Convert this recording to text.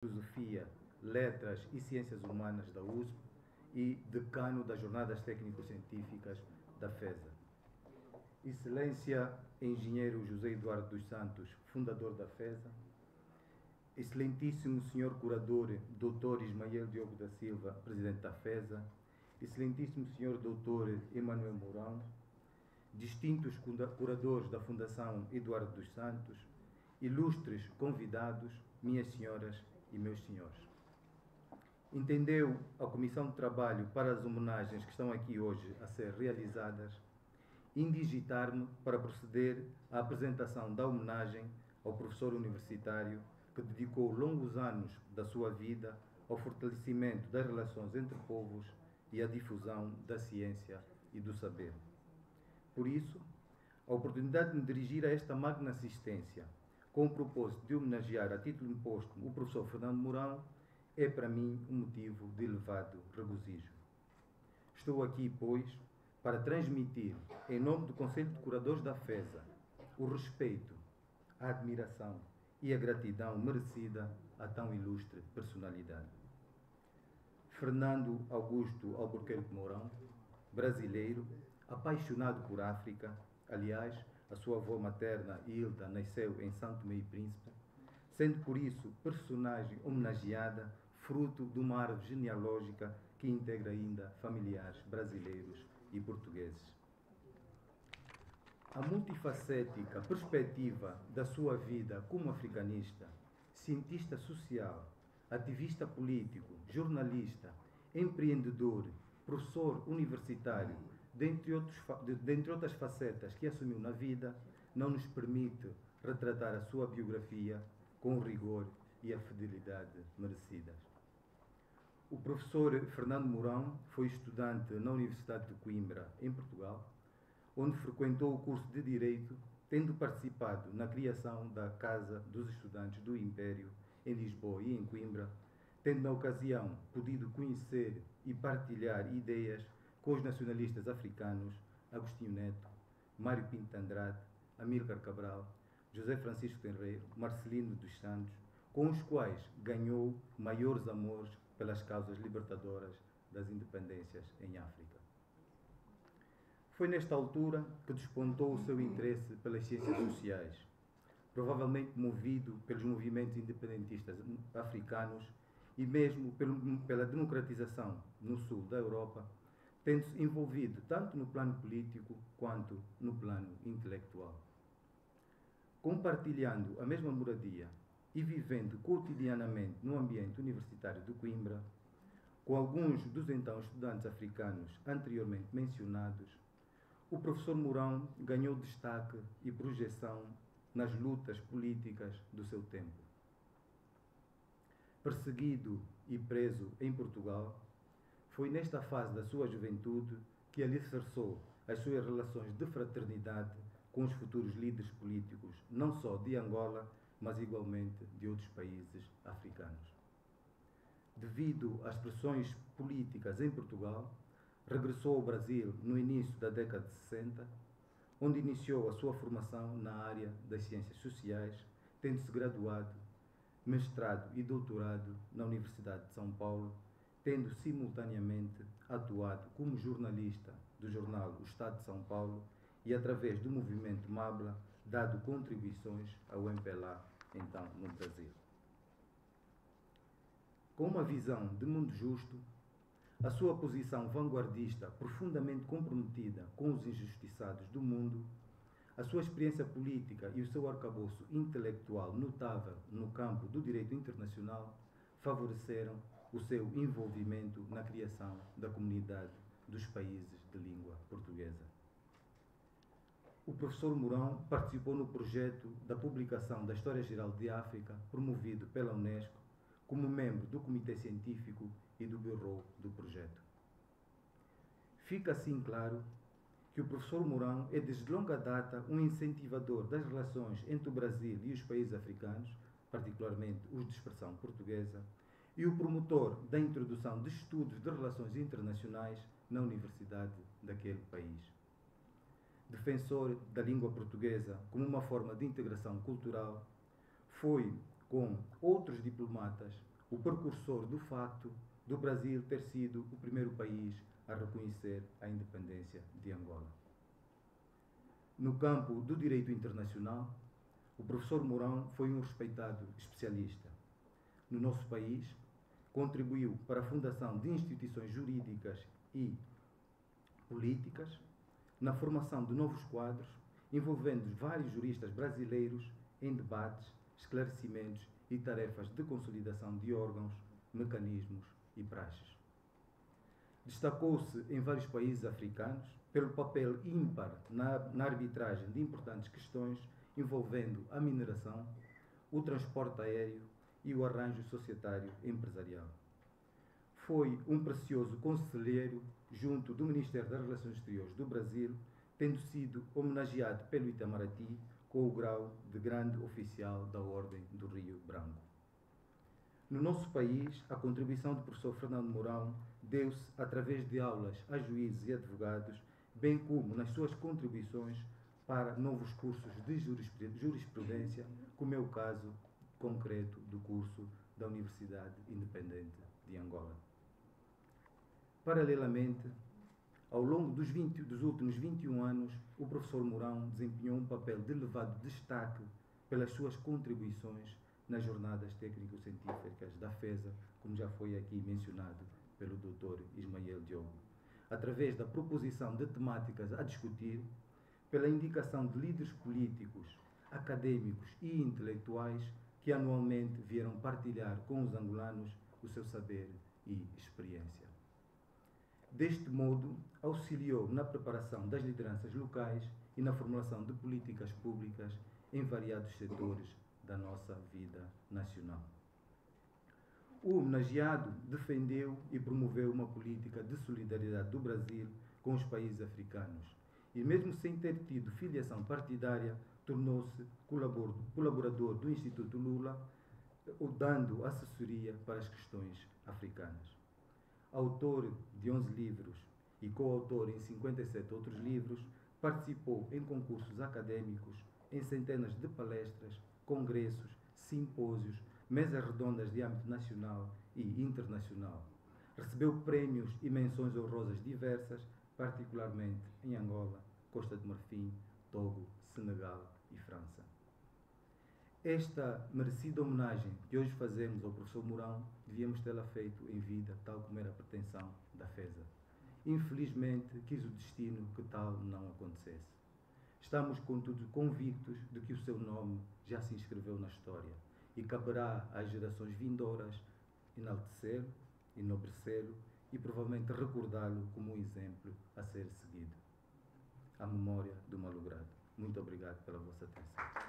Filosofia, Letras e Ciências Humanas da USP e decano das Jornadas Técnico-Científicas da FESA. Excelência Engenheiro José Eduardo dos Santos, fundador da FESA. Excelentíssimo Senhor Curador Dr. Ismael Diogo da Silva, presidente da FESA. Excelentíssimo Senhor Dr. Emanuel Mourão. Distintos curadores da Fundação Eduardo dos Santos. Ilustres convidados, minhas senhoras e meus senhores. Entendeu a Comissão de Trabalho para as homenagens que estão aqui hoje a ser realizadas indigitar-me para proceder à apresentação da homenagem ao professor universitário que dedicou longos anos da sua vida ao fortalecimento das relações entre povos e à difusão da ciência e do saber. Por isso, a oportunidade de me dirigir a esta magna assistência com o propósito de homenagear a título póstumo o professor Fernando Mourão é para mim um motivo de elevado regozijo. Estou aqui, pois, para transmitir, em nome do Conselho de Curadores da FESA, o respeito, a admiração e a gratidão merecida a tão ilustre personalidade. Fernando Augusto Albuquerque Mourão, brasileiro, apaixonado por África, aliás, a sua avó materna, Hilda, nasceu em São Tomé e Príncipe, sendo por isso personagem homenageada, fruto de uma árvore genealógica que integra ainda familiares brasileiros e portugueses. A multifacética perspectiva da sua vida como africanista, cientista social, ativista político, jornalista, empreendedor, professor universitário, dentre outras facetas que assumiu na vida, não nos permite retratar a sua biografia com o rigor e a fidelidade merecidas. O professor Fernando Mourão foi estudante na Universidade de Coimbra, em Portugal, onde frequentou o curso de Direito, tendo participado na criação da Casa dos Estudantes do Império, em Lisboa e em Coimbra, tendo na ocasião podido conhecer e partilhar ideias com os nacionalistas africanos Agostinho Neto, Mário Pinto de Andrade, Amílcar Cabral, José Francisco Tenreiro, Marcelino dos Santos, com os quais ganhou maiores amores pelas causas libertadoras das independências em África. Foi nesta altura que despontou o seu interesse pelas ciências sociais, provavelmente movido pelos movimentos independentistas africanos e mesmo pela democratização no sul da Europa, tendo-se envolvido tanto no plano político quanto no plano intelectual. Compartilhando a mesma moradia e vivendo cotidianamente no ambiente universitário de Coimbra, com alguns dos então estudantes africanos anteriormente mencionados, o professor Mourão ganhou destaque e projeção nas lutas políticas do seu tempo. Perseguido e preso em Portugal, foi nesta fase da sua juventude que alicerçou as suas relações de fraternidade com os futuros líderes políticos, não só de Angola, mas igualmente de outros países africanos. Devido às pressões políticas em Portugal, regressou ao Brasil no início da década de 60, onde iniciou a sua formação na área das ciências sociais, tendo-se graduado, mestrado e doutorado na Universidade de São Paulo, tendo simultaneamente atuado como jornalista do jornal O Estado de São Paulo e, através do movimento Mabla, dado contribuições ao MPLA, então no Brasil. Com uma visão de mundo justo, a sua posição vanguardista profundamente comprometida com os injustiçados do mundo, a sua experiência política e o seu arcabouço intelectual notável no campo do direito internacional favoreceram o seu envolvimento na criação da comunidade dos países de língua portuguesa. O professor Mourão participou no projeto da publicação da História Geral de África, promovido pela Unesco, como membro do Comitê Científico e do Bureau do projeto. Fica assim claro que o professor Mourão é desde longa data um incentivador das relações entre o Brasil e os países africanos, particularmente os de expressão portuguesa, e o promotor da introdução de estudos de relações internacionais na universidade daquele país. Defensor da língua portuguesa como uma forma de integração cultural, foi com outros diplomatas o precursor do facto do Brasil ter sido o primeiro país a reconhecer a independência de Angola. No campo do direito internacional, o professor Mourão foi um respeitado especialista. No nosso país, contribuiu para a fundação de instituições jurídicas e políticas, na formação de novos quadros, envolvendo vários juristas brasileiros em debates, esclarecimentos e tarefas de consolidação de órgãos, mecanismos e praxes. Destacou-se em vários países africanos pelo papel ímpar na arbitragem de importantes questões envolvendo a mineração, o transporte aéreo e o arranjo societário empresarial. Foi um precioso conselheiro junto do Ministério das Relações Exteriores do Brasil, tendo sido homenageado pelo Itamaraty com o grau de grande oficial da Ordem do Rio Branco. No nosso país, a contribuição do professor Fernando Mourão deu-se através de aulas a juízes e advogados, bem como nas suas contribuições para novos cursos de jurisprudência, como é o caso concreto do curso da Universidade Independente de Angola. Paralelamente, ao longo dos últimos 21 anos, o professor Mourão desempenhou um papel de elevado destaque pelas suas contribuições nas jornadas técnico-científicas da FESA, como já foi aqui mencionado pelo Dr. Ismael Diogo, através da proposição de temáticas a discutir, pela indicação de líderes políticos, acadêmicos e intelectuais que anualmente vieram partilhar com os angolanos o seu saber e experiência. Deste modo, auxiliou na preparação das lideranças locais e na formulação de políticas públicas em variados setores da nossa vida nacional. O homenageado defendeu e promoveu uma política de solidariedade do Brasil com os países africanos e, mesmo sem ter tido filiação partidária, tornou-se colaborador do Instituto Lula, dando assessoria para as questões africanas. Autor de 11 livros e coautor em 57 outros livros, participou em concursos acadêmicos, em centenas de palestras, congressos, simpósios, mesas redondas de âmbito nacional e internacional. Recebeu prémios e menções honrosas diversas, particularmente em Angola, Costa de Marfim, Togo, Senegal e França. Esta merecida homenagem que hoje fazemos ao professor Mourão, devíamos tê-la feito em vida, tal como era a pretensão da FESA. Infelizmente, quis o destino que tal não acontecesse. Estamos, contudo, convictos de que o seu nome já se inscreveu na história e caberá às gerações vindouras enaltecê-lo, enobrecê-lo e provavelmente recordá-lo como um exemplo a ser seguido. À memória do malogrado. Muito obrigado pela vossa atenção.